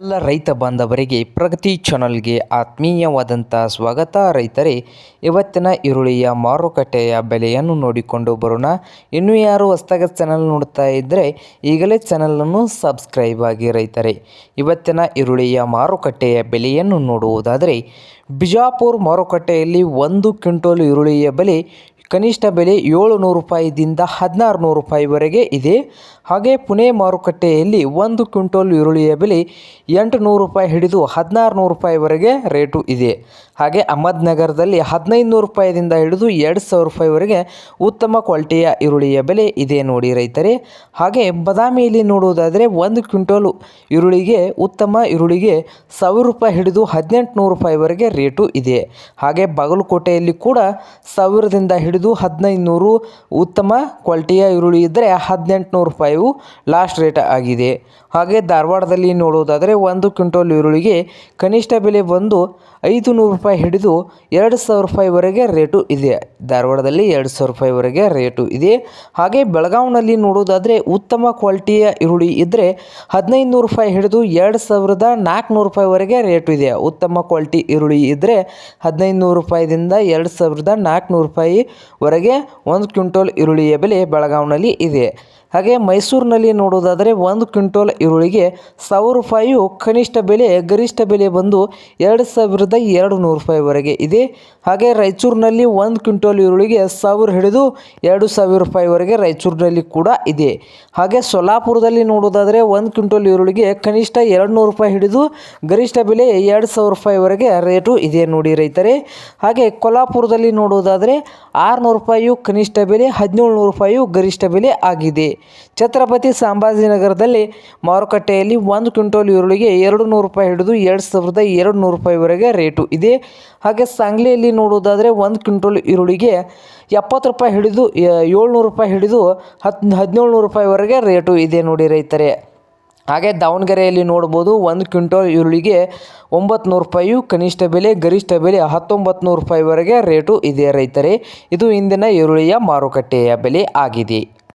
ಎಲ್ಲ ರೈತ ಬಾಂಧವರಿಗೆ ಪ್ರಗತಿ ಚಾನಲ್ಗೆ ಆತ್ಮೀಯವಾದಂಥ ಸ್ವಾಗತ. ರೈತರೇ, ಇವತ್ತಿನ ಈರುಳ್ಳಿಯ ಮಾರುಕಟ್ಟೆಯ ಬೆಲೆಯನ್ನು ನೋಡಿಕೊಂಡು ಬರೋಣ. ಇನ್ನೂ ಯಾರು ಹೊಸದಾಗಿ ಚಾನಲ್ ನೋಡ್ತಾ ಇದ್ದರೆ ಈಗಲೇ ಚಾನಲನ್ನು ಸಬ್ಸ್ಕ್ರೈಬ್ ಆಗಿ. ರೈತರೇ, ಇವತ್ತಿನ ಈರುಳ್ಳಿಯ ಮಾರುಕಟ್ಟೆಯ ಬೆಲೆಯನ್ನು ನೋಡುವುದಾದರೆ ಬಿಜಾಪುರ ಮಾರುಕಟ್ಟೆಯಲ್ಲಿ 1 ಕ್ವಿಂಟಲ್ ಈರುಳ್ಳಿಯ ಬೆಲೆ ಕನಿಷ್ಠ ಬೆಲೆ 700 ರೂಪಾಯಿದಿಂದ 1600 ರೂಪಾಯಿವರೆಗೆ ಇದೆ. ಹಾಗೆ ಪುಣೆ ಮಾರುಕಟ್ಟೆಯಲ್ಲಿ 1 ಕ್ವಿಂಟಲ್ ಈರುಳ್ಳಿಯ ಬೆಲೆ 800 ರೂಪಾಯಿ ಹಿಡಿದು 1600 ರೂಪಾಯಿವರೆಗೆ ರೇಟು ಇದೆ. ಹಾಗೆ ಅಹಮದ್ನಗರದಲ್ಲಿ 1500 ರೂಪಾಯಿದಿಂದ ಹಿಡಿದು 2000 ರೂಪಾಯಿವರೆಗೆ ಉತ್ತಮ ಕ್ವಾಲಿಟಿಯ ಈರುಳ್ಳಿಯ ಬೆಲೆ ಇದೆ ನೋಡಿ ರೈತರೇ. ಹಾಗೆ ಬಾದಾಮಿಯಲ್ಲಿ ನೋಡುವುದಾದರೆ 1 ಕ್ವಿಂಟಲ್ ಈರುಳ್ಳಿಗೆ ಉತ್ತಮ ಈರುಳ್ಳಿಗೆ 1000 ರೂಪಾಯಿ ಹಿಡಿದು 1800 ರೂಪಾಯಿವರೆಗೆ ರೇಟು ಇದೆ. ಹಾಗೆ ಬಾಗಲಕೋಟೆಯಲ್ಲಿ ಕೂಡ 1000ದಿಂದ ಹಿಡಿದು 1500 ಉತ್ತಮ ಕ್ವಾಲಿಟಿಯ ಈರುಳ್ಳಿ ಇದ್ದರೆ 1800 ರೂಪಾಯಿ ಲಾಸ್ಟ್ ರೇಟ್ ಆಗಿದೆ. ಹಾಗೆ ಧಾರವಾಡದಲ್ಲಿ ನೋಡುವುದಾದರೆ 1 ಕ್ವಿಂಟಲ್ ಈರುಳ್ಳಿಗೆ ಕನಿಷ್ಠ ಬೆಲೆ ಬಂದು 500 ರೂಪಾಯಿ ಹಿಡಿದು 2000 ರೂಪಾಯಿವರೆಗೆ ರೇಟು ಇದೆ. ಧಾರವಾಡದಲ್ಲಿ 2000 ರೂಪಾಯಿವರೆಗೆ ರೇಟು ಇದೆ. ಹಾಗೆ ಬೆಳಗಾವಿನಲ್ಲಿ ನೋಡುವುದಾದರೆ ಉತ್ತಮ ಕ್ವಾಲಿಟಿಯ ಈರುಳ್ಳಿ ಇದ್ದರೆ 1500 ರೂಪಾಯಿ ಹಿಡಿದು 2400 ರೂಪಾಯಿವರೆಗೆ ರೇಟು ಇದೆ. ಉತ್ತಮ ಕ್ವಾಲಿಟಿ ಈರುಳ್ಳಿ ಇದ್ದರೆ 1500 ರೂಪಾಯಿದಿಂದ 2400 ರೂಪಾಯಿವರೆಗೆ 1 ಕ್ವಿಂಟಲ್ ಈರುಳ್ಳಿಯ ಬೆಲೆ ಬೆಳಗಾವಿನಲ್ಲಿ ಇದೆ. ಹಾಗೆ ಮೈಸೂರಿನಲ್ಲಿ ನೋಡುವುದಾದರೆ 1 ಕ್ವಿಂಟಲ್ ಈರುಳ್ಳಿಗೆ 1000 ರೂಪಾಯಿಯು ಕನಿಷ್ಠ ಬೆಲೆ, ಗರಿಷ್ಠ ಬೆಲೆ ಬಂದು 2200 ರೂಪಾಯಿವರೆಗೆ ಇದೆ. ಹಾಗೆ ರಾಯಚೂರಿನಲ್ಲಿ 1 ಕ್ವಿಂಟಲ್ ಈರುಳ್ಳಿಗೆ 1000 ಹಿಡಿದು 2000 ರೂಪಾಯಿವರೆಗೆ ರಾಯಚೂರಿನಲ್ಲಿ ಕೂಡ ಇದೆ. ಹಾಗೆ ಸೊಲ್ಲಾಪುರದಲ್ಲಿ ನೋಡುವುದಾದರೆ 1 ಕ್ವಿಂಟಲ್ ಈರುಳ್ಳಿಗೆ ಕನಿಷ್ಠ 200 ರೂಪಾಯಿ ಹಿಡಿದು ಗರಿಷ್ಠ ಬೆಲೆ 2000 ರೂಪಾಯಿವರೆಗೆ ರೇಟು ಇದೆ ನೋಡಿ ರೈತರೇ. ಹಾಗೆ ಕೊಲ್ಹಾಪುರದಲ್ಲಿ ನೋಡುವುದಾದರೆ 600 ರೂಪಾಯಿಯು ಕನಿಷ್ಠ ಬೆಲೆ, 1700 ರೂಪಾಯಿಯು ಗರಿಷ್ಠ ಬೆಲೆ ಆಗಿದೆ. ಛತ್ರಪತಿ ಸಂಭಾಜಿನಗರದಲ್ಲಿ ಮಾರುಕಟ್ಟೆಯಲ್ಲಿ 1 ಕ್ವಿಂಟಲ್ ಈರುಳ್ಳಿಗೆ 200 ರೂಪಾಯಿ ಹಿಡಿದು 2200 ರೂಪಾಯಿವರೆಗೆ ರೇಟು ಇದೆ. ಹಾಗೆ ಸಾಂಗ್ಲಿಯಲ್ಲಿ ನೋಡುವುದಾದರೆ 1 ಕ್ವಿಂಟಲ್ ಈರುಳ್ಳಿಗೆ 70 ರೂಪಾಯಿ ಹಿಡಿದು 700 ರೂಪಾಯಿ ಹಿಡಿದು 1700 ರೂಪಾಯಿವರೆಗೆ ರೇಟು ಇದೆ ನೋಡಿ ರೈತರೇ. ಹಾಗೆ ದಾವಣಗೆರೆಯಲ್ಲಿ ನೋಡ್ಬೋದು 1 ಕ್ವಿಂಟಲ್ ಈರುಳ್ಳಿಗೆ 900 ರೂಪಾಯಿಯು ಕನಿಷ್ಠ ಬೆಲೆ, ಗರಿಷ್ಠ ಬೆಲೆ 1900 ರೂಪಾಯಿವರೆಗೆ ರೇಟು ಇದೆ ರೈತರೇ. ಇದು ಇಂದಿನ ಈರುಳ್ಳಿಯ ಮಾರುಕಟ್ಟೆಯ ಬೆಲೆ ಆಗಿದೆ.